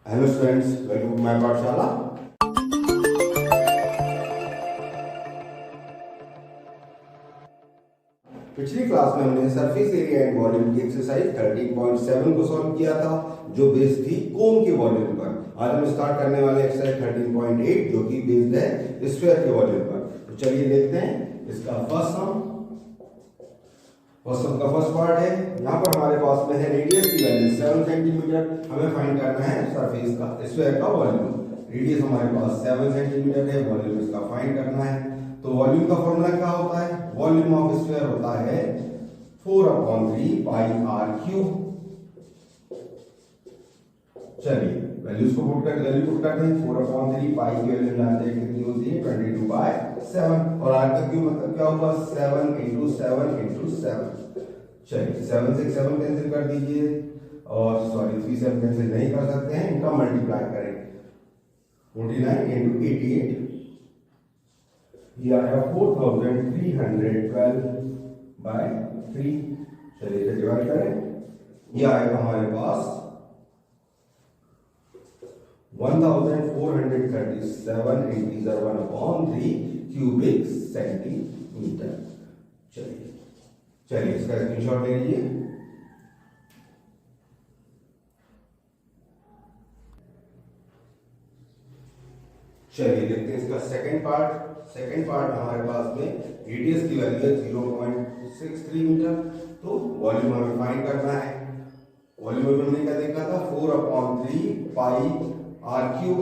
Hello students, welcome to my Pathshala. पिछली class में हमने सरफेस एरिया एंड वॉल्यूम की एक्सरसाइज 13.7 को सॉल्व किया था, जो बेस्ड थी कोन के वॉल्यूम पर। आज हम स्टार्ट करने वाले एक्सरसाइज 13.8 जो कि बेस्ड है स्फीयर के वॉल्यूम पर। तो चलिए देखते हैं इसका फर्स्ट सम का फर्स्ट पार्ट है। यहाँ पर हमारे पास में है रेडियस की वैल्यू 7 सेंटीमीटर। हमें फाइंड करना है सरफेस का स्फीयर का वॉल्यूम। रेडियस हमारे पास 7 सेंटीमीटर है, वॉल्यूम इसका फाइंड करना है। तो वॉल्यूम का फॉर्मूला क्या होता है? वॉल्यूम ऑफ स्फीयर होता है 4/3 पाई आर क्यूब। चलिए वैल्यूज को पुट करते हैं। 4/3 पाई की वैल्यू जानते हैं कितनी होती है, 22/7। और आर का क्यूब मतलब क्या होगा, 7 × 7 × 7। चलिए 7 से 7 कैंसिल कर दीजिए, और सॉरी 3 से हम कैंसिल नहीं कर सकते हैं, इनका मल्टीप्लाई करेंगे। 49 × 88 ये आएगा 4312/3। चलिए इसे डिवाइड करें, ये आएगा हमारे पास 1437 इंटीजर 1/3 क्यूबिक सेंटीमीटर। चलिए इसका स्क्रीनशॉट ले लीजिए। चलिए देखते हैं इसका सेकंड पार्ट हमारे पास में रेडियस की वैल्यू है 0.63 मीटर। तो वॉल्यूम हमें फाइंड करना है। वॉल्यूम में हमने क्या देखा था, 4/3 पाई आर क्यूब।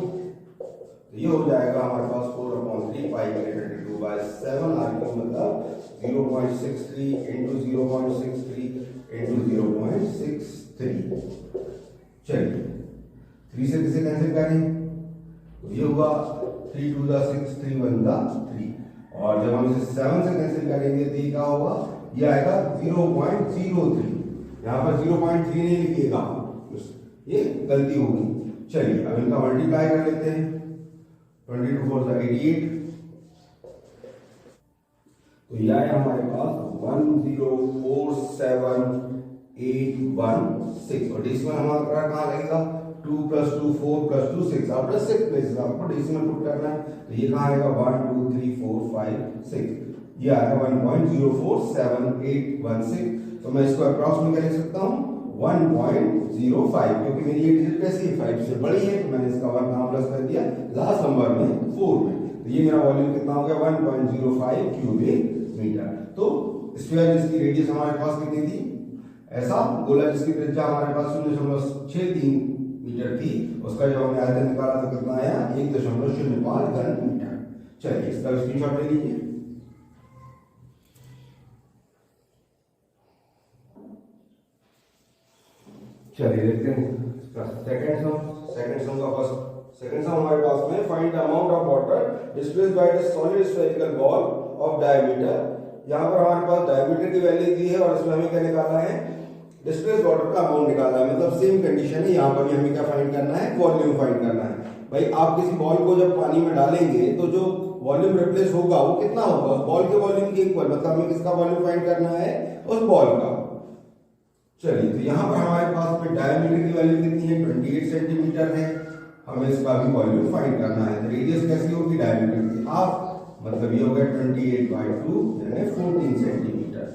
ये हो जाएगा हमारे पास 4/3 पाई 22/7 आर क्यूब मतलब 0.63 × 0.63 × 0.63। चलिए 3 से किसे कैंसिल करें, तो ये होगा 3 × 2 = 6, 3 × 1 = 3। और जब हम इसे 7 से कैंसिल करेंगे तो ये क्या होगा, ये आएगा 0.03। यहाँ पर 0.3 नहीं लिखिएगा, ये गलती होगी। चलिए अब इनका मल्टीप्लाई कर लेते हैं। 22 × 4 = 88। तो यह है हमारे पास 1047816। और डेसिमल हमारा कहाँ लगेगा, 2 + 2 4 + 2 6। आफ्टर 6 प्लेसेस आपको डेसिमल पुट करना है। तो ये कहाँ आएगा 1 2 3 4 5 6। ये आएगा 1.047816। तो मैं इसको अप्रॉक्स में क्या लिख सकता हूँ, 1.05, क्योंकि मेरी ये डिजिट कैसी है, 5 से बड़ी है। तो मैंने इसका 1 कहाँ प्लस कर दिया, लास्ट नंबर में 4 में। तो ये मेरा वॉल्यूम कितना हो गया, 1.05 क्यूबिक मीटर। तो स्फीयर जिसकी रेडियस हमारे पास कितनी थी, ऐसा गोला जिसकी त्रिज्या हमारे पास 0.63 मीटर थी, उसका जब हमने आयतन निकाला तो कितना आया, 1.05 घन मीटर। चलिए इसका स्क्रीनशॉट ले लीजिए। चलिए देखते हैं सेकंड सम का सेकंड सम हमारे पास में find the amount of water displaced by the solid spherical ball of diameter. यहाँ पर हमारे पास डायमीटर की वैल्यू दी है और इसमें हमें क्या निकालना है, डिस्प्लेस्ड वाटर का अमाउंट निकालना है। मतलब सेम कंडीशन है, यहाँ पर भी हमें क्या फाइंड करना है, वॉल्यूम फाइंड करना है। भाई आप किसी बॉल को जब पानी में डालेंगे तो जो वॉल्यूम रिप्लेस होगा वो कितना होगा, उस बॉल के वॉल्यूम के इक्वल। मतलब हमें किसका वॉल्यूम फाइंड करना है, उस बॉल का। चलिए तो यहाँ पर हमारे पास में डायमीटर की वैल्यू कितनी है, 28 सेंटीमीटर है। हमें इसका भी वॉल्यूम फाइंड करना है। तो रेडियस कैसी होगी, डायमीटर की हाफ, मतलब ये हो गया 28/2 यानी 14 सेंटीमीटर।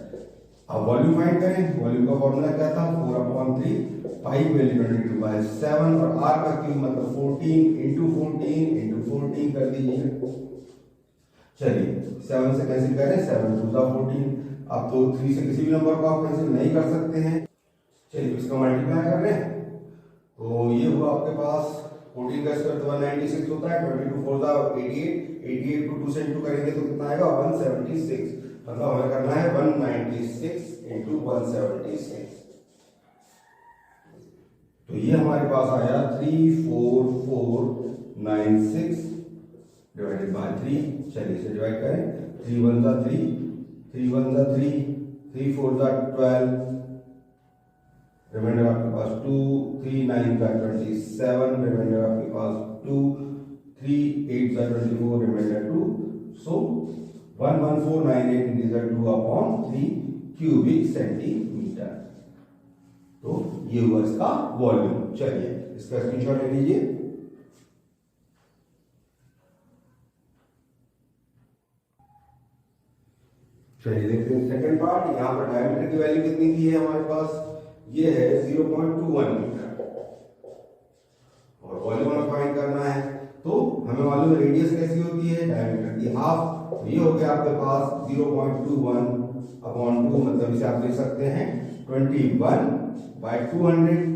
अब वॉल्यूम फाइंड करें। वॉल्यूम का फॉर्मूला क्या था, 4/3 पाई की वैल्यू 22/7 और आर का क्यूब मतलब 14 × 14 × 14 कर दीजिए। चलिए 7 से कैंसिल करें, 7 × 2 = 14। अब तो 3 से किसी भी नंबर को आप कैंसिल नहीं कर सकते हैं। चलिए इसका मल्टीप्लाई कर रहे हैं, तो ये हुआ आपके पास 14 का स्क्वायर तो 196 होता है। 22 × 4 = 88। 88 को 2 से इंटू करेंगे तो कितना आएगा, 176। मतलब हमें करना है 196 × 176। तो ये हमारे पास आया 34496 डिवाइडेड बाय 3। चलिए इसे डिवाइड करें। 3 × 1 = 3, 3 × 1 = 3, 3 × 4 = 12, रिमाइंडर आपके पास 2, 3 × 9 = 27, रिमाइंडर आपके पास 2, 3 × 8 = 24, रिमाइंडर 2। सो 11498 इंटीजर 2/3 क्यूबिक सेंटीमीटर। तो ये हुआ इसका वॉल्यूम। चलिए इसका स्क्रीनशॉट ले लीजिए। चलिए देखते हैं सेकंड पार्ट। यहाँ पर डायमीटर की वैल्यू कितनी दी है हमारे पास, ये है 0.21 मीटर और वॉल्यूम हमें फाइंड करना है। तो हमें मालूम है रेडियस कैसी होती है, डायमीटर की हाफ। तो ये हो गया आपके पास 0.21/2, मतलब इसे आप लिख सकते हैं 21/200।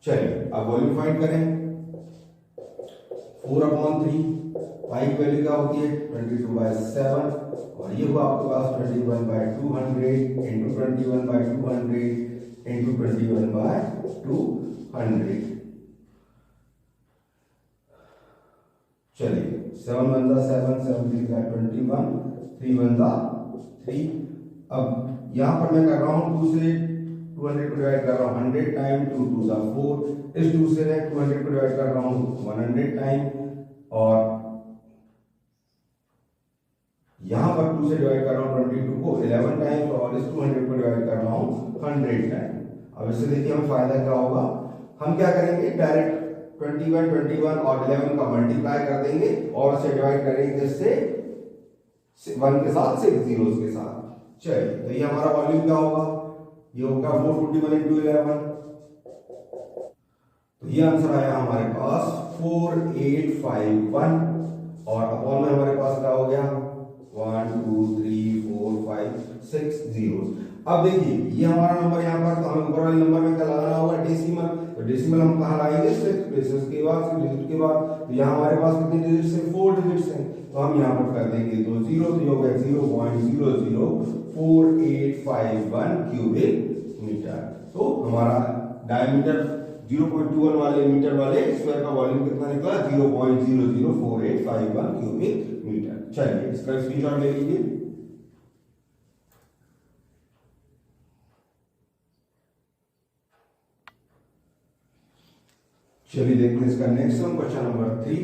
चलिए अब वॉल्यूम फाइंड करें। 4/3 पाई की वैल्यू क्या होती है 22/7 और ये हुआ आपके पास 21/200 इंटू 21/200 इंटू 21/200। चलिए 7 1 7 7 3 21 3 1 3। अब यहाँ पर मैं कर रहा हूँ 2 से 200 को डिवाइड कर रहा हूँ 100 टाइम, 2 2 4। इस 2 से मैं 200 को डिवाइड कर रहा हूँ 100 टाइम और यहाँ पर 2 से डिवाइड कर रहा हूँ 22 को 11 टाइम और इस 200 को डिवाइड कर रहा हूँ 100 टाइम। अब इससे देखिए हमें फायदा क्या होगा, हम क्या करेंगे डायरेक्ट 21 और 11 का मल्टीप्लाई कर देंगे और उसे डिवाइड करेंगे किससे, 1 के साथ 6 जीरोस के साथ। चलिए तो ये हमारा वॉल्यूम क्या होगा, ये होगा 441 इंटू 11। तो ये आंसर आया हमारे पास 4851 और अपॉन में हमारे पास क्या हो गया 1 2 3 4 5 6 जीरो। अब देखिए ये हमारा नंबर यहाँ पर, तो हमें ऊपर वाले नंबर में क्या लगाना होगा डेसिमल। तो डेसिमल हम कहाँ लाएंगे 6 प्लेसेस के बाद, 6 डिजिट के बाद। तो यहाँ हमारे पास कितने डिजिट्स हैं 4 डिजिट्स हैं। तो हम यहाँ पर कर देंगे 2 जीरो, तो हो गया 0.004851 क्यूबिक मीटर। तो हमारा डायमीटर 0.21 वाले मीटर वाले स्क्वायर का वॉल्यूम कितना निकला 0.004851 क्यूबिक मीटर। चलिए इसका स्क्रीनशॉट ले लीजिए। चलिए देखते हैं इसका next one, question number 3।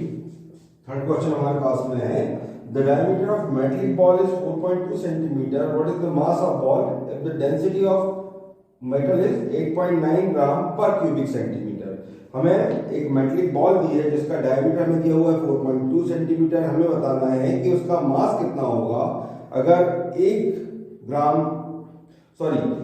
Third question हमारे पास में है the diameter of metallic ball is 4.2 centimetre, what is the mass of ball if the density of metal is 8.9 ग्राम पर क्यूबिक सेंटीमीटर। हमें एक मेटलिक बॉल दी है जिसका डायमीटर में दिया हुआ है 4.2 सेंटीमीटर। हमें बताना है कि उसका मास कितना होगा अगर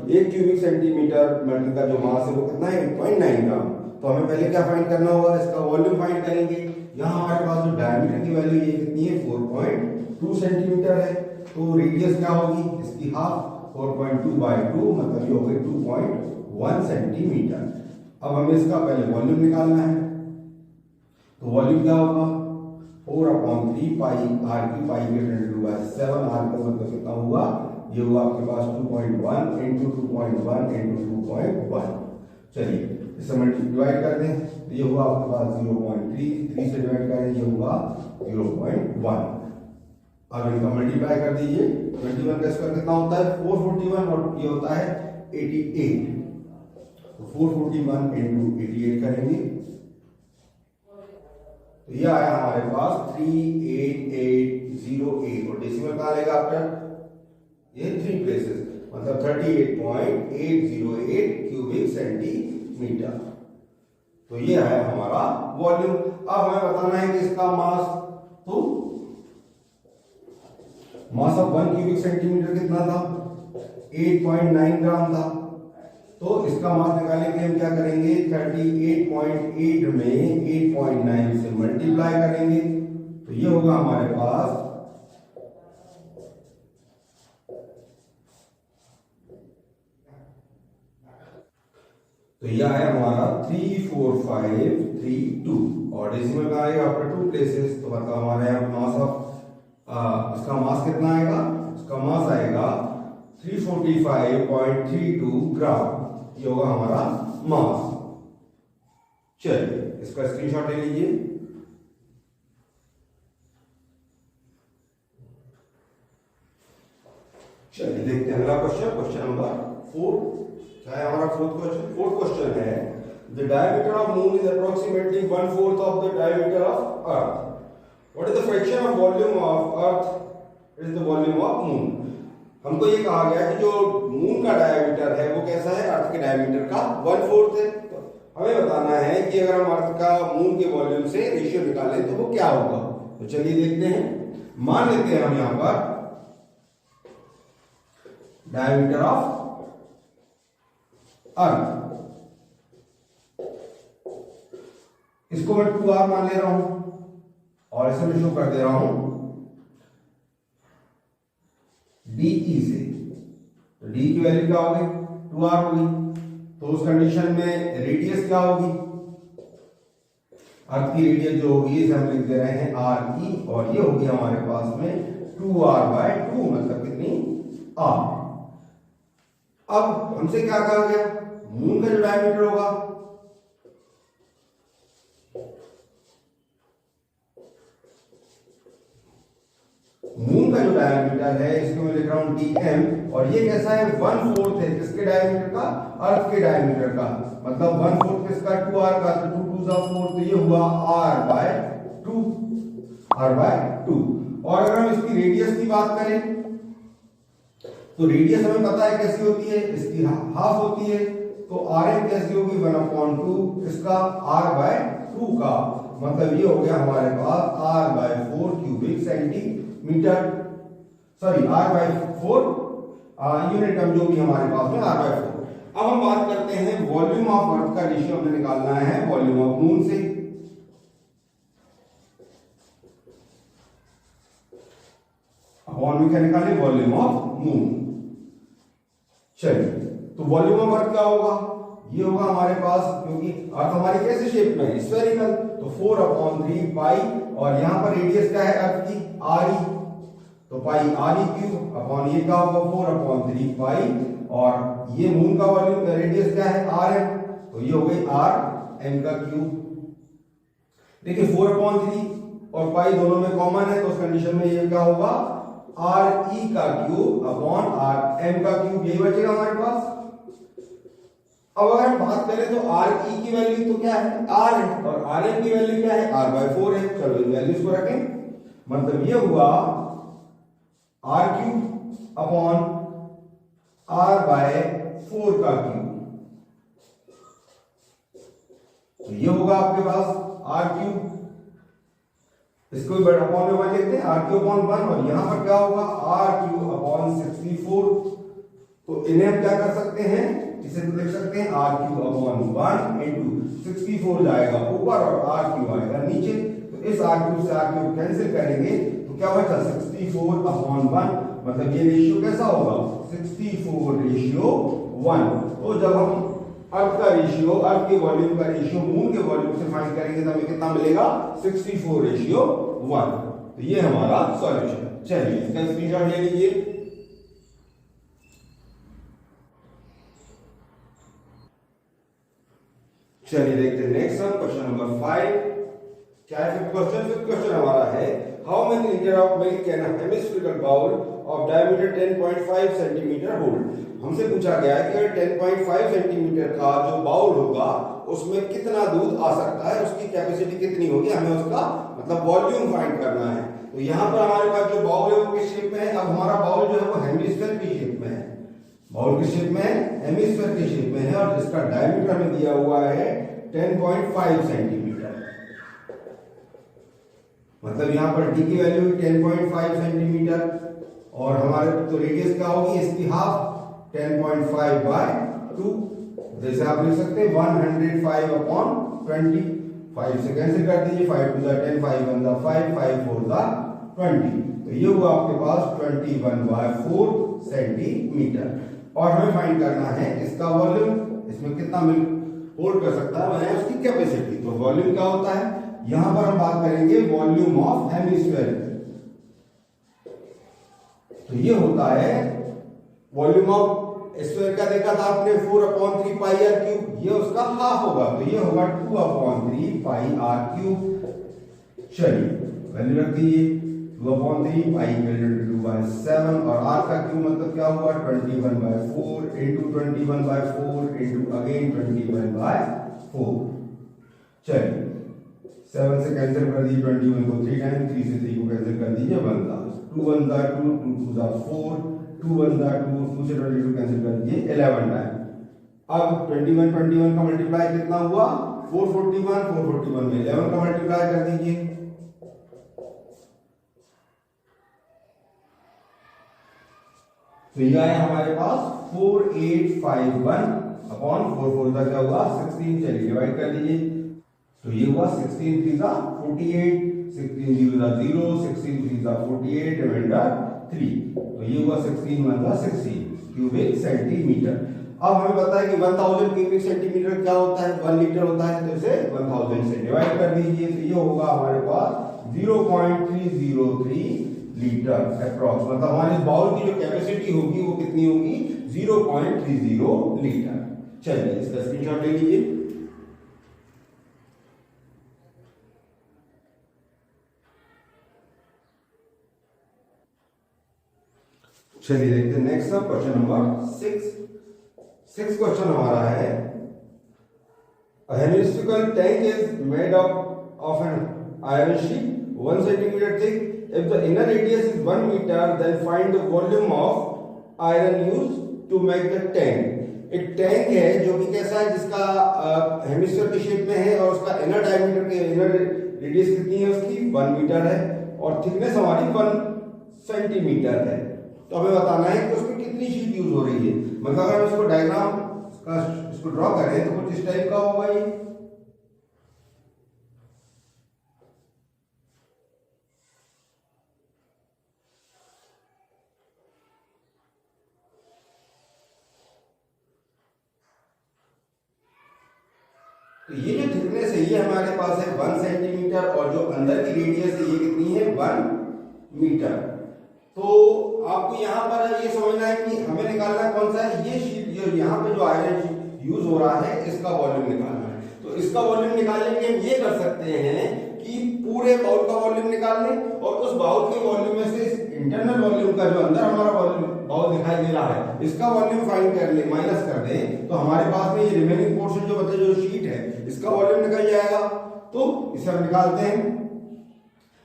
1 क्यूबिक सेंटीमीटर मेटल का जो मास है वो कितना है 8.9 ग्राम। तो हमें पहले क्या फाइंड करना होगा, इसका वॉल्यूम फाइंड करेंगे। यहाँ हमारे पास जो डायमीटर की वैल्यू ये कितनी है 4.2 सेंटीमीटर है। तो रेडियस क्या होगी इसकी हाफ, 4.2/2 मतलब ये हो गई 2.1 सेंटीमीटर। अब हमें इसका पहले वॉल्यूम निकालना है। तो वॉल्यूम क्या होगा 4/3 पाई आर की पाई के 22/7 आर का मतलब कितना हुआ, ये हुआ आपके पास 2.1 इंटू 2.1 इंटू 2.1। चलिए इसे डिवाइड कर दें तो ये हुआ आपके पास 0.3, 3 से डिवाइड करें ये हुआ 0.1। अब इनका मल्टीप्लाई कर दीजिए। 21 का स्क्वायर कितना होता है 441 और ये होता है 88। तो 441 इंटू 88 करेंगे तो ये आया हमारे पास 38808 और डेसिमल कहाँ आएगा आपका, ये 3 प्लेसेस मतलब 38.808 क्यूबिक सेंटीमीटर। तो ये है हमारा वॉल्यूम। अब हमें बताना है कि इसका मास, तो मास ऑफ 1 क्यूबिक सेंटीमीटर कितना था 8.9 ग्राम था। तो इसका मास निकालने के लिए हम क्या करेंगे 38.8 में 8.9 से मल्टीप्लाई करेंगे तो ये होगा हमारे पास तो यह है हमारा 34532 और डेसिमल का आएगा आफ्टर 2 प्लेसेस। तो मतलब हमारे यहाँ मास ऑफ इसका मास कितना आएगा, इसका मास आएगा 345.32 ग्राम। ये होगा हमारा मास। चलिए इसका स्क्रीनशॉट ले लीजिए। चलिए देखते हैं अगला क्वेश्चन, क्वेश्चन नंबर 4। क्या है हमारा फोर्थ क्वेश्चन है the diameter of moon is approximately 1/4 of the diameter of earth. What is the fraction of volume of earth is the volume of moon. हमको ये कहा गया कि जो मून का डायमीटर है वो कैसा है, अर्थ के डायमीटर का 1/4 है। तो हमें बताना है कि अगर हम अर्थ का मून के वॉल्यूम से रेशियो निकालें तो वो क्या होगा। तो चलिए देखते हैं। मान लेते हैं हम यहां पर डायमीटर ऑफ अर्थ, इसको मैं 2r मान ले रहा हूं और इसे मैं शो कर दे रहा हूं DE से। तो D की वैल्यू क्या होगी, 2r होगी। तो उस कंडीशन में रेडियस क्या होगी, अर्थ की रेडियस जो होगी इसे हम लिख दे रहे हैं RE, और ये होगी हमारे पास में 2r/2, मतलब कितनी, r। अब हमसे क्या कहा गया, मून का जो डायमीटर होगा, मून का जो डायमीटर है इसको मैं लिख रहा हूं dm, और ये कैसा है, 1/4 है किसके डायमीटर का, अर्थ के डायमीटर का। मतलब 1/4 किसका, 2r का, तो 2 2 4, तो ये हुआ r/2, r/2। और अगर हम इसकी रेडियस की बात करें तो रेडियस हमें पता है कैसी होती है, इसकी हाफ होती है। तो rm कैसी होगी, 1/2 इसका, r/2 का, मतलब ये हो गया हमारे पास r/4 cubic centimetre, sorry r/4 unit term जो भी हमारे पास में r/4। अब हम बात करते हैं वॉल्यूम ऑफ अर्थ का रेशियो हमें निकालना है वॉल्यूम ऑफ मून से। अपॉन में क्या निकाले, वॉल्यूम ऑफ मून। चलिए, तो वॉल्यूम ऑफ अर्थ क्या होगा, ये होगा हमारे पास, क्योंकि अर्थ हमारी कैसे शेप में है, स्फेरिकल, तो 4/3 पाई, और यहां पर रेडियस क्या है अर्थ की, RE, तो पाई RE³ अपॉन ये क्या होगा 4/3 पाई, और ये मून का वॉल्यूम रेडियस क्या है, RM, तो ये हो गई RM का क्यूब। देखिए 4/3 और पाई दोनों में कॉमन है, तो उस कंडीशन में ये क्या होगा, RE का क्यूब अपॉन RM का क्यूब, यही बचेगा हमारे पास। अब अगर हम बात करें तो RE की वैल्यू तो क्या है, R है, और RM की वैल्यू क्या है, r/4 है। चलो इन वैल्यूज को रखें, मतलब ये हुआ r³ अपॉन r/4 का क्यूब, तो ये होगा आपके पास r³, इसको भी बड़ा अपॉन में 1 लिखते हैं, r³/1, और यहां पर क्या होगा, r³/64। तो इन्हें हम क्या कर सकते हैं, इसे तो लिख सकते हैं r³/1 इंटू 64 जाएगा ऊपर और r³ आएगा नीचे। तो इस r³ से r³ कैंसिल करेंगे तो क्या बचा, 64/1, मतलब ये रेशियो कैसा होगा, 64:1। तो जब हम अर्थ का रेशियो, अर्थ के वॉल्यूम का रेशियो मून के वॉल्यूम से फाइंड करेंगे तो हमें कितना मिलेगा, 64:1। तो ये हमारा सॉल्यूशन। चलिए इसका स्क्रीनशॉट ले लीजिए। चलिए देखते हैं नेक्स्ट वन, क्वेश्चन नंबर 5। क्या है क्वेश्चन, फिफ्थ क्वेश्चन हमारा है, how many litre of milk can a hemispherical bowl of diameter 10.5 centimetre hold. हमसे पूछा गया है कि अगर 10.5 सेंटीमीटर का जो बाउल होगा उसमें कितना दूध आ सकता है, उसकी कैपेसिटी कितनी होगी, हमें उसका मतलब वॉल्यूम फाइंड करना है। तो यहाँ पर हमारे पास जो बाउल है वो किस शेप में है, अब हमारा बाउल जो है वो हेमिस्फेयर की शेप में है, बाउल किस शेप में है, हेमिस्फेयर की शेप में है, और जिसका डायमीटर हमें दिया हुआ है 10.5 सेंटीमीटर। मतलब यहां पर d की वैल्यू 10.5 सेंटीमीटर, और हमारे तो रेडियस क्या होगी, इसकी हाफ 10.5/2, जैसे आप लिख सकते हैं 105/20, 5 से कैंसिल कर दीजिए, 5 2 10, 5 1 5, 5 4 20, तो ये हुआ आपके पास 21/4 सेंटीमीटर। और हमें फाइंड करना है इसका वॉल्यूम, इसमें कितना मिल्क होल्ड कर सकता है, यानी उसकी कैपेसिटी। तो वॉल्यूम क्या होता है, यहां पर हम बात करेंगे वॉल्यूम ऑफ हेमिस्फेयर। तो ये होता है वॉल्यूम ऑफ स्फीयर का, देखा था आपने 4/3 पाई r³, ये उसका हाफ होगा, तो ये होगा 2/3 पाई r³। चलिए वैल्यू रख दीजिए, 2/3 पाई = 2/7, और r का क्यूब मतलब क्या हुआ, 21/4 इंटू 21/4 इंटू अगेन 21/4। चलिए 7 से कैंसिल कर दीजिए 21 को 3 टाइम, 3 से 3 को कैंसिल कर दीजिए 1 था, 2 1 2 2 2 4, 2 1 जा 2, 2 से 22 कैंसिल कर दीजिए 11 टाइम। अब 21 का मल्टीप्लाई कितना हुआ 441 में 11 का मल्टीप्लाई कर दीजिए, तो ये आया हमारे पास 4851 अपॉन 4 का क्या हुआ 16। चलिए डिवाइड कर लीजिए, तो ये हुआ 16 3 का 48, 16 0 का 0, 16 3 का 48 रिमाइंडर 3, तो ये हुआ 16 1 का 16 क्यूबिक सेंटीमीटर। अब हमें पता है कि 1000 क्यूबिक सेंटीमीटर क्या होता है 1 लीटर होता है, तो इसे 1000 से डिवाइड कर दीजिए, तो ये होगा हमारे पास 0.303 लीटर अप्रॉक्स, मतलब हमारे बाउल की जो कैपेसिटी होगी वो कितनी होगी 0.30 लीटर। चलिए इसका स्क्रीनशॉट ले लीजिए। चलिए देखते हैं नेक्स्ट क्वेश्चन नंबर 6 क्वेश्चन हमारा है a hemispherical tank is made up of an iron sheet 1 centimeter thick. If the inner radius is 1 meter, then find the volume of iron used to make the tank। एक tank है जो कि कैसा है, जिसका hemisphere के shape में है और उसका इनर डायमीटर के इनर रेडियस कितनी है उसकी 1 मीटर है और थिकनेस हमारी 1 सेंटीमीटर है। तो हमें बताना है कि उसमें कितनी शीट यूज हो रही है। मतलब अगर हम इसको डायग्राम का इसको ड्रॉ करें तो कुछ इस टाइप का होगा ये, तो ये जो थिकनेस है ये हमारे पास है 1 सेंटीमीटर और जो अंदर की रेडियस है ये कितनी है 1 मीटर। तो आपको यहाँ पर ये समझना है कि हमें निकालना कौन सा है, ये शीट जो यहाँ पे जो आयरन शीट यूज हो रहा है इसका वॉल्यूम निकालना है। तो इसका वॉल्यूम निकालने के लिए हम ये कर सकते हैं कि पूरे बाउल का वॉल्यूम निकाल लें और उस बाउल के वॉल्यूम में से इंटरनल वॉल्यूम का जो अंदर हमारा वॉल्यूम बाउल दिखाई दे रहा है इसका वॉल्यूम फाइंड कर ले, माइनस कर दें, तो हमारे पास में ये रिमेनिंग पोर्शन जो बचा जो शीट है इसका वॉल्यूम निकल जाएगा। तो इसे हम निकालते हैं।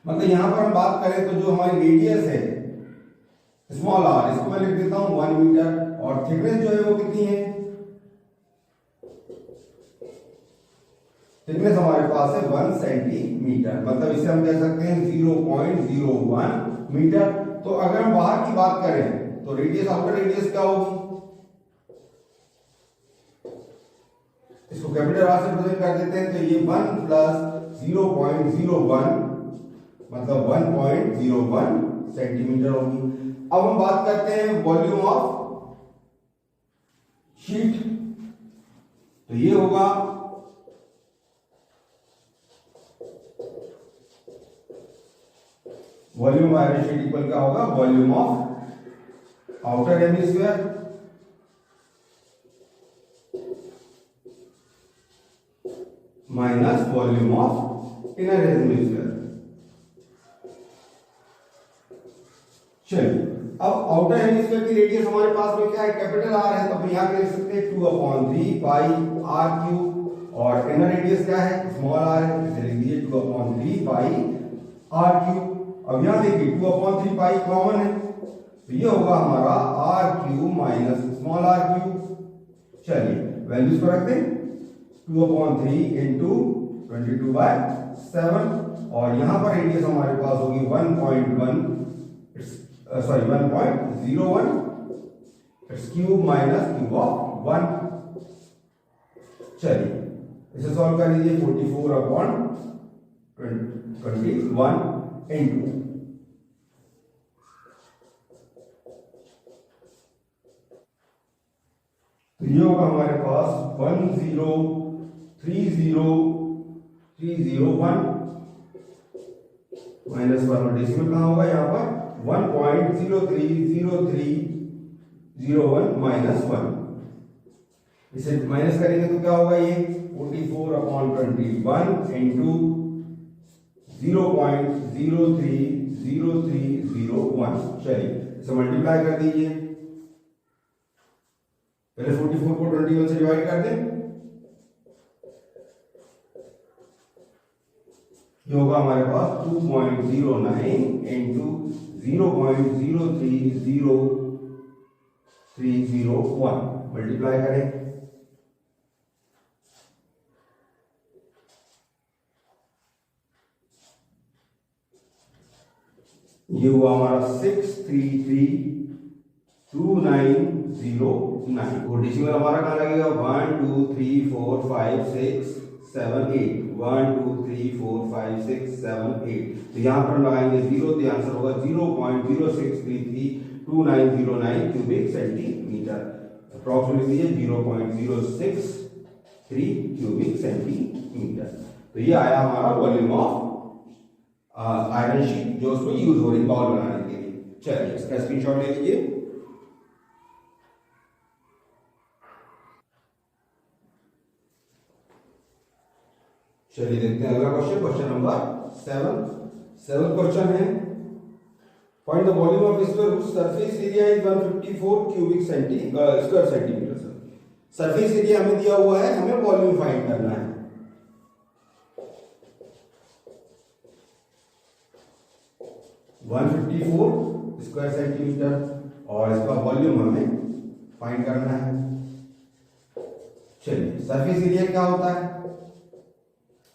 मतलब यहां पर हम बात करें तो जो हमारी रेडियस है स्मॉल आर, इसको मैं लिख देता हूं 1 मीटर और थिकनेस जो है वो कितनी है, थिकनेस हमारे पास है 1 सेंटीमीटर। मतलब इसे हम कह सकते हैं 0.01 मीटर। तो अगर हम बाहर की बात करें तो रेडियस आउटर रेडियस क्या होगी, इसको कैपिटल आर से प्रेजेंट कर देते हैं, तो ये 1 प्लस 0.01 मतलब 1.01 सेंटीमीटर होगी। अब हम बात करते हैं वॉल्यूम ऑफ शीट, तो ये होगा volume of iron sheet equal क्या होगा volume of outer hemisphere minus volume of inner hemisphere. चलिए अब आउटर हेमिस्फीयर की रेडियस हमारे पास में क्या है कैपिटल आर है, तो हम यहां लिख सकते हैं 2/3 पाई आर क्यूब और इनर रेडियस क्या है स्मॉल आर है, इसे लिख दीजिए 2/3 पाई आर क्यूब। अब यहां देखिए 2/3 पाई कॉमन है, तो ये होगा हमारा R cube minus small R cube. चलिए वैल्यूज को रख दें 2/3 इंटू 22/7 और यहां पर रेडियस हमारे पास होगी 1.01 it's cube minus cube of 1। चलिए इसे सॉल्व कर लीजिए 44/21 इंटू तो ये होगा हमारे पास 1030301 माइनस 1 और डेसिमल कहां होगा यहाँ पर 1.030301 माइनस 1। इसे माइनस करेंगे तो क्या होगा ये 44/21 इंटू 0.030301। चलिए इसे मल्टीप्लाई कर दीजिए, पहले 44 को 21 से डिवाइड कर दें, ये होगा हमारे पास 2.09 इंटू 0.030301 301 मल्टीप्लाई करें, ये हुआ हमारा 6332909। और डेसिमल हमारा कहाँ लगेगा 1 2 3 4 5 6 7 8 1 2 3 4 5 6 7 8। तो यहाँ पर हम लगाएंगे 0 तो आंसर होगा 0.06332909 cubic centimetre. Approximately 0.063 cubic centimetre. तो ये आया हमारा वॉल्यूम ऑफ आयरन शीट जो उसको यूज हो रही बॉल बनाने के लिए। चलिए इसका स्क्रीनशॉट ले लीजिए। चलिए देखते हैं अगला क्वेश्चन, क्वेश्चन नंबर 7 क्वेश्चन है, find the volume of sphere which surface area is 154 cubic square centimetre. Surface area हमें दिया हुआ है, हमें वॉल्यूम फाइंड करना है। 154 स्क्वायर सेंटीमीटर और इसका वॉल्यूम हमें फाइंड करना है। चलिए सरफेस एरिया क्या होता है?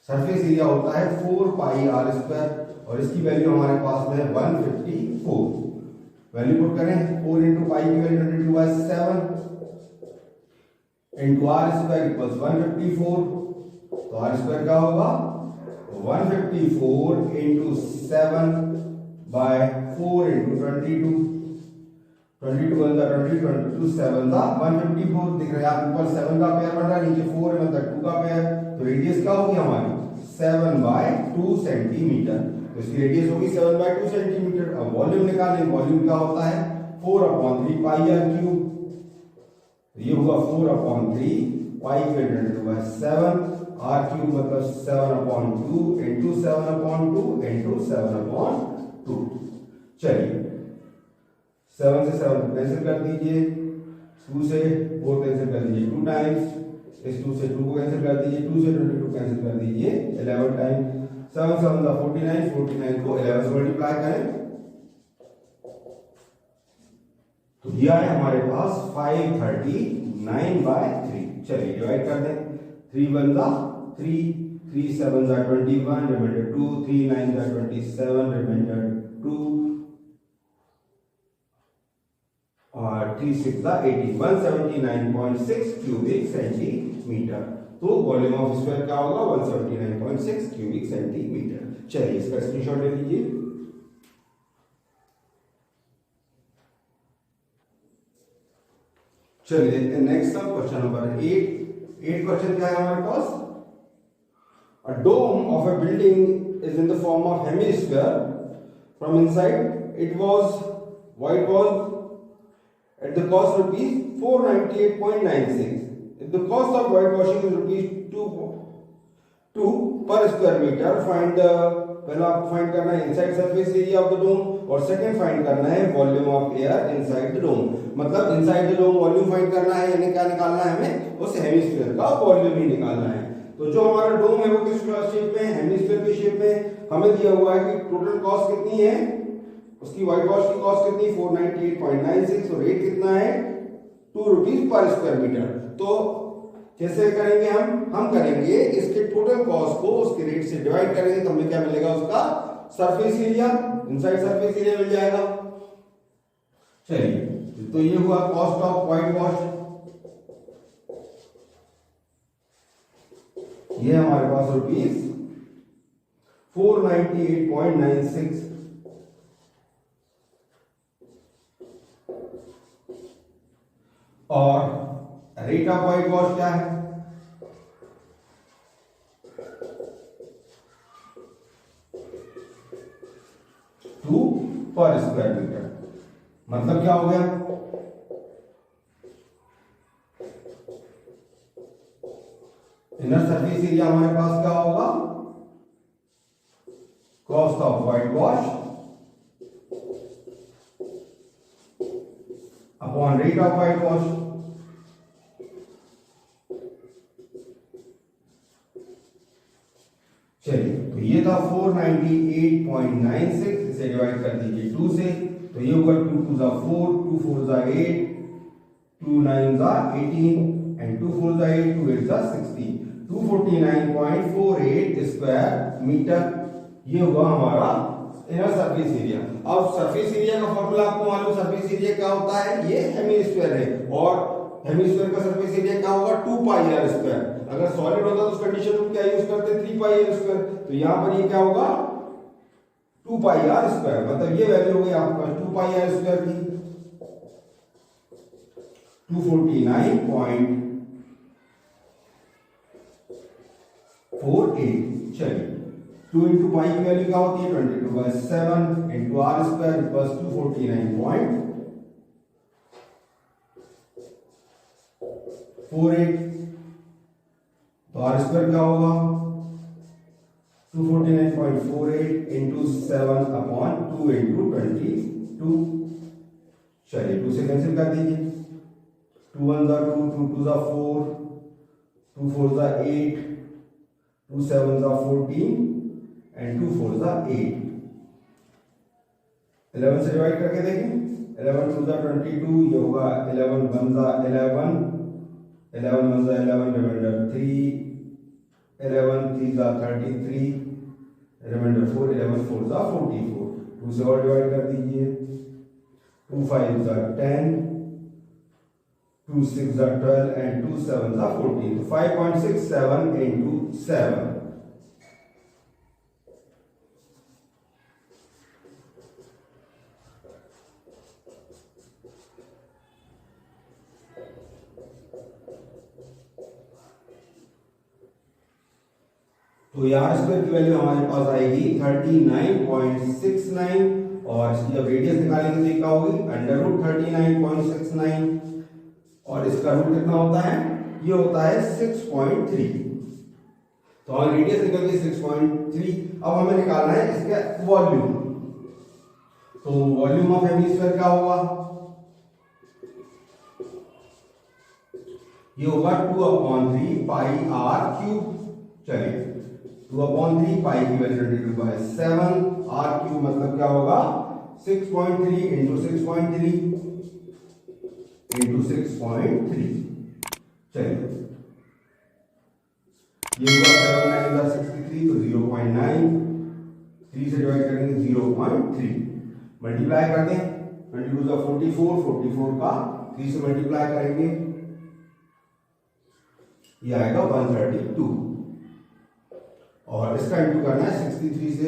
सरफेस एरिया होता है 4 पाई आर स्क्वायर और इसकी वैल्यू हमारे पास में है 154। वैल्यू पुट करें, 4 इंटू पाई की value 22/7 into R square equals 154। तो आर स्क्वायर क्या होगा 154 into 7 by 4 into 22 22 1 the 20 22 7 the 154 दिख रहा है आप ऊपर 7 का पेयर बन रहा है, नीचे 4 मतलब 2 का पेयर। तो रेडियस क्या होगी हमारी 7/2 सेंटीमीटर। तो इसकी रेडियस होगी 7/2 सेंटीमीटर। अब वॉल्यूम निकालें, वॉल्यूम क्या होता है 4/3 पाई आर क्यूब। ये होगा 4/3 pi divided by 7 R cube मतलब 7/2 into 7/2 into 7/2। चलिए 7 से 7 कैंसिल कर दीजिए, 2 से 4 कैंसिल कर दीजिए 2 टाइम्स, इस 2 से 2 को कैंसिल कर दीजिए, 2 से 22 कैंसिल कर दीजिए 11 टाइम। 7 7 49, 49 को 11 से मल्टीप्लाई करें तो यह है हमारे पास 539/3। चलिए डिवाइड कर दें, 3 1 3 3 7 21 रिमाइंडर 2 3 9 27 रिमाइंडर 2 और 3 6 18 179.6 क्यूबिक सेंटीमीटर। तो वॉल्यूम ऑफ स्फीयर क्या होगा 179.6 क्यूबिक सेंटीमीटर। चलिए इसका स्क्रीनशॉट ले लीजिए। चलिए देखते हैं next sum, question number 8 question क्या है हमारे पास, a dome of a building is in the form of hemisphere. From inside it was white wall at the cost rupees 498.96. If the cost of whitewashing is rupees 2 per square meter, find the पहला आपको find करना है inside surface area of the dome और second find करना है volume of air inside the dome. मतलब inside the dome volume find करना है, यानी क्या निकालना है हमें उस हेमिस्फीयर का वॉल्यूम ही निकालना है। तो जो हमारा डोम है वो किस शेप में है, हेमिस्फीयर की शेप में। हमें दिया हुआ है कि टोटल कॉस्ट कितनी है, उसकी व्हाइट वॉश की कॉस्ट कितनी 498.96 और रेट कितना है 2 रुपीज पर स्क्वायर मीटर। तो कैसे करेंगे हम करेंगे इसके टोटल कॉस्ट को उसके रेट से डिवाइड करेंगे तो हमें क्या मिलेगा उसका surface area, inside surface area मिल जाएगा। चलिए तो ये हुआ कॉस्ट ऑफ व्हाइट वॉश, ये हमारे पास रुपीज 498.96 और रेट ऑफ व्हाइट वॉश क्या है 2 पर स्क्वायर मीटर। मतलब क्या हो गया इनर सरफेस एरिया हमारे पास क्या होगा cost of white wash upon rate of white wash. चलिए तो ये था 498.96, इसे डिवाइड कर दीजिए 2 से तो ये होगा 2 2 4 2 4 8 2 9 जा 18 and 2 4 जा 8, 2 8 जा 16, 249.48 स्क्वायर मीटर। ये होगा हमारा इनर सरफेस एरिया। अब सरफेस एरिया का फॉर्मूला आपको मालूम, सरफेस एरिया क्या होता है, ये हेमिस्फीयर है और हेमिस्फीयर का सरफेस एरिया क्या होगा 2 पाई आर स्क्वायर। अगर सॉलिड होता तो उस कंडीशन में क्या यूज करते 3 पाई आर स्क्वायर, तो यहां पर ये क्या होगा 2 पाई आर स्क्वायर, मतलब ये वैल्यू हो गई आपके पास 2 पाई आर स्क्वायर की 249.48। चलिए 2 इंटू पाई की वैल्यू क्या होती है 22/7 इंटू आर स्क्वायर इक्वल्स 249.48। तो आर स्क्वायर क्या होगा 249.48 इंटू 7/2 इंटू 22। चलिए 2 से कैंसिल कर दीजिए, 2 1 जा 2, 2 2 जा 4, 2 4 जा 8, 2 7 जा 14 एंड 2 4 जा 8। 11 से डिवाइड करके देखें, 11 2 जा 22, ये होगा 11 1 जा 11, 11 1 जा 11, रिमाइंडर 3, 11 3 जा 33, रिमाइंडर 4, 11 4 जा 44। 2 से और डिवाइड कर दीजिए, 2 5 जा 10, 2 6 जा 12 एंड 2 7 जा 14। तो 5.67 इंटू 7, तो यहाँ स्क्वायर की वैल्यू हमारे पास आएगी 39.69 और इसकी जब रेडियस निकालेंगे तो क्या होगी √39.69 और इसका रूट कितना होता है, ये होता है 6.3। तो हमारी रेडियस निकल गई 6.3। अब हमें निकालना है इसका वॉल्यूम। तो वॉल्यूम ऑफ हेमिस्फीयर क्या होगा, ये होगा 2/3 पाई आर क्यूब। चलिए 2/3 पाई की वैल्यू 22/7, आर क्यूब मतलब क्या होगा 6.3 इंटू 6.3 इंटू 6.3। चलिए ये हुआ 7 9 जा 63, तो 0.9, 3 से डिवाइड करेंगे 0.3, मल्टीप्लाई कर दें 22 जा 44, 44 का 3 से मल्टीप्लाई करेंगे ये आएगा 132 और इसका इंटू करना है 63 से।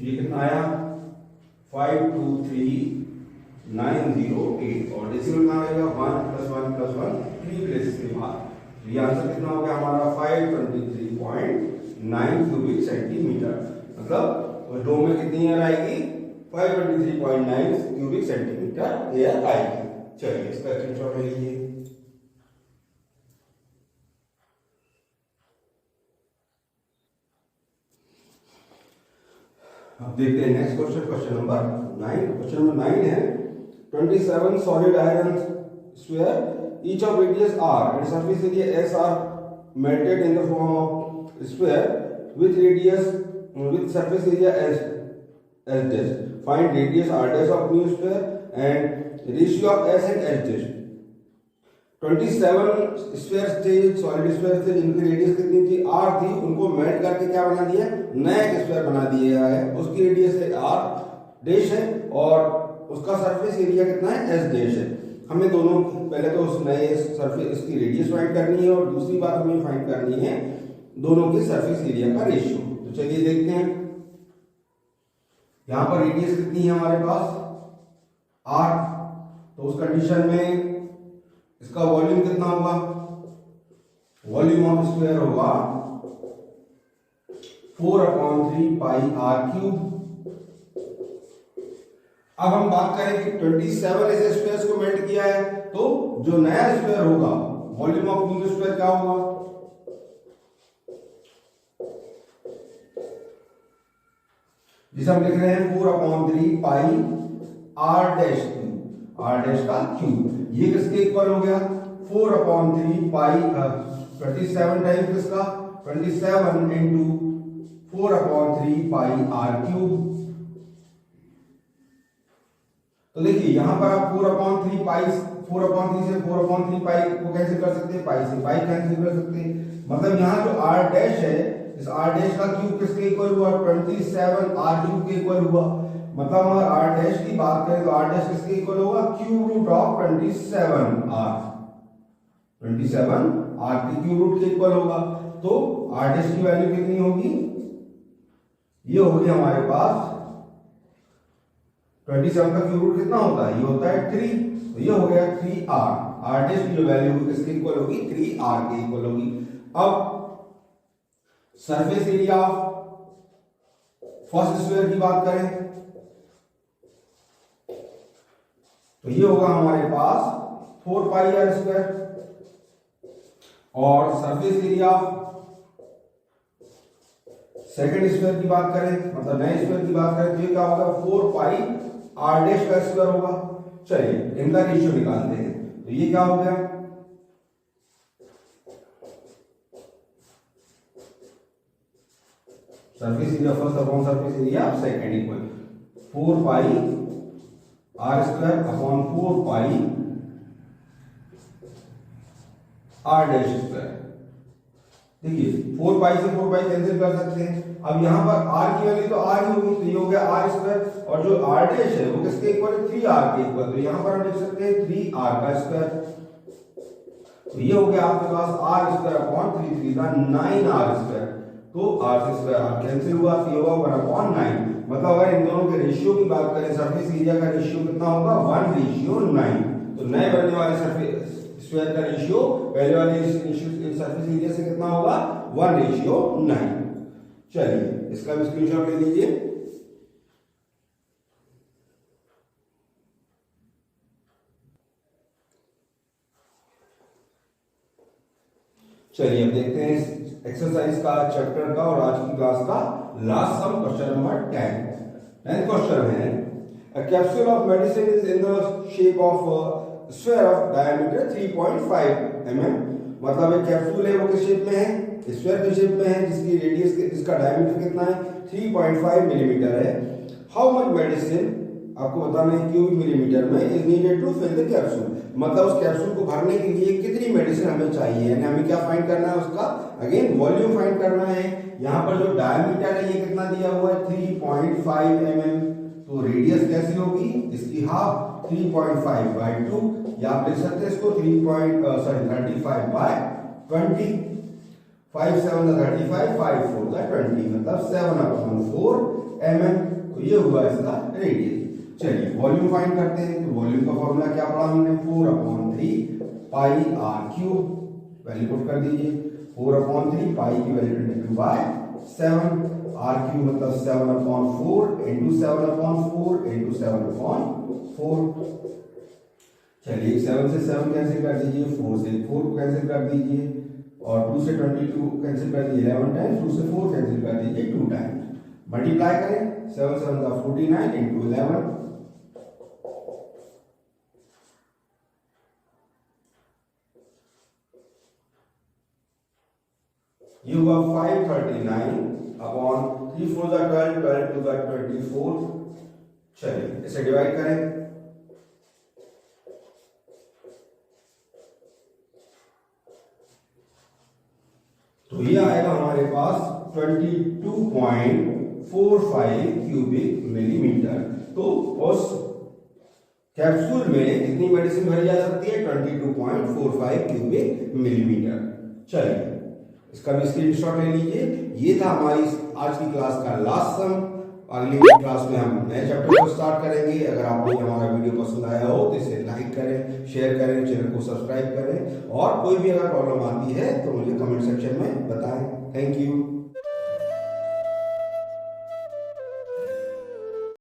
ये कितना आया 523,908 और डेसिमल में आएगा 1 + 1 + 1 3 प्लेसेस के बाद। ये आंसर कितना हो गया हमारा 523.9 क्यूबिक सेंटीमीटर, मतलब रो में कितनी एयर आएगी 523.9 क्यूबिक सेंटीमीटर एयर आएगी। चलिए इसका स्क्रीनशॉट ले लीजिए। अब देखते हैं next question, question number 9। Question number 9 है 27 solid iron sphere, each of radius r and surface area s are melted in the form of sphere with radius with surface area s dash. Find radius r dash of new sphere and ratio of s and s dash। 27 spheres थे, solid sphere थे जिनकी radius कितनी थी r थी, उनको melt करके क्या बना दिया नया स्फीयर बना दिया है, उसकी रेडियस है r डैश है और उसका सरफेस एरिया कितना है s डैश है। हमें दोनों पहले तो उस नए सरफेस की रेडियस फाइंड करनी है और दूसरी बात हमें फाइंड करनी है दोनों की सरफेस एरिया का रेशियो। तो चलिए देखते हैं, यहां पर रेडियस कितनी है हमारे पास 8, तो उस कंडीशन में इसका वॉल्यूम कितना होगा, वॉल्यूम ऑफ स्क्वायर होगा 4/3 पाई आर क्यूब। अब हम बात करें कि 27 ऐसे स्क्वायर्स को मेल्ट किया है, तो जो नया स्क्वायर होगा वॉल्यूम ऑफ न्यू स्क्वायर क्या होगा, जिसे हम लिख रहे हैं 4/3 pi R dash cube, R dash का क्यूब। ये किसके इक्वल हो गया 4/3 पाई 27 टाइम्स किसका 27 इंटू 4/3 तो देखिए यहां पर आप 4/3 से 4/3 पाई को कैंसिल कर सकते हैं, पाई से पाई कैंसिल कर सकते हैं। मतलब यहाँ जो r डैश है, इस r डैश का क्यूब किसके इक्वल हुआ, 27 r³ के इक्वल हुआ। मतलब अगर r डैश की बात करें तो r डैश किसके इक्वल होगा, क्यूब रूट ऑफ 27r के क्यूब रूट के इक्वल होगा। तो r डैश की वैल्यू कितनी होगी, ये होगी हमारे पास 27 का क्यूब रूट कितना होता है, ये होता है 3, तो ये हो गया 3r। r डैश की जो वैल्यू होगी किसके इक्वल होगी, 3r के इक्वल होगी। अब surface area of first square की बात करें तो ये होगा हमारे पास 4πr², और सरफेस एरिया सेकंड स्क्वायर की बात करें, मतलब नए स्क्वायर की बात करें तो ये क्या होगा, 4πr² होगा। चलिए इनका रेशियो निकालते हैं, तो ये क्या हो गया, surface area first upon surface area second equal 4πr² upon 4πr²। देखिए 4π से 4π कैंसिल कर सकते हैं। अब यहाँ पर r की वैल्यू तो r ही होगी, तो ये हो गया r², और जो r डैश है वो किसके इक्वल है, 3r के इक्वल। तो यहाँ पर हम लिख सकते हैं 3r²। तो ये हो गया आपके पास r² अपॉन 3 का 9r²। तो r से स्क्वायर r कैंसिल हुआ, तो ये होगा 1/9। मतलब अगर इन दोनों के रेशियो की बात करें, सरफेस एरिया का रेशियो कितना होगा, 1:9। तो नए बनने वाले सरफेस स्क्वायर का रेशियो पहले वाले सरफेस एरिया से कितना होगा, 1:9। चलिए इसका भी स्क्रीनशॉट ले लीजिए। चलिए अब देखते हैं एक्सरसाइज का, चैप्टर का और आज की क्लास का लास्ट सम, क्वेश्चन नंबर 10 क्वेश्चन है, a capsule of medicine is in the shape of a sphere of diameter 3.5 mm। मतलब एक कैप्सूल है वो किस शेप में है, स्फीयर की शेप में है, जिसकी रेडियस इसका डायमीटर कितना है, 3.5 मिलीमीटर है। हाउ मच मेडिसिन, आपको बताना है क्यूबिक मिलीमीटर में, is needed to fill the capsule. मतलब उस कैप्सूल को भरने के लिए कितनी मेडिसिन हमें चाहिए, यानी हमें क्या फाइंड करना है, उसका अगेन वॉल्यूम फाइंड करना है। यहाँ पर जो डायमीटर है ये कितना दिया हुआ है, 3.5 mm। तो रेडियस कैसी होगी, इसकी हाफ 3.5/2, या आप लिख सकते हैं इसको 35/20। 5 7 35, 5 4 20, मतलब 7/4 mm। तो ये हुआ इसका रेडियस। चलिए वॉल्यूम फाइंड करते हैं। तो वॉल्यूम का फॉर्मूला क्या पढ़ा हमने, 4/3πr³। वैल्यू पुट कर दीजिए, 4/3 पाई की वैल्यू 22/7, r³ मतलब 7/4 इंटू 7/4 इंटू 7/4। चलिए 7 से 7 कैंसिल कर दीजिए, 4 से 4 को कैंसिल कर दीजिए, और 2 से 22 कैंसिल कर दीजिए 11 टाइम्स, 2 से 4 कैंसिल कर दीजिए 2 टाइम्स। मल्टीप्लाई करें, 7 7 का 49 इंटू 11, ये हुआ 539 अपॉन 3 4 12, 12 2 24। चलिए इसे डिवाइड करें, तो ये आएगा हमारे पास 22.45 क्यूबिक मिलीमीटर। तो उस कैप्सूल में कितनी मेडिसिन भरी जा सकती है, 22.45 क्यूबिक मिलीमीटर। चलिए इसका भी स्क्रीनशॉट ले लीजिए। ये था हमारी आज की क्लास का लास्ट सम। अगली क्लास में हम नए चैप्टर को स्टार्ट करेंगे। अगर आपको हमारा वीडियो पसंद आया हो तो इसे लाइक करें, शेयर करें, चैनल को सब्सक्राइब करें, और कोई भी अगर प्रॉब्लम आती है तो मुझे कमेंट सेक्शन में बताएं। Thank you.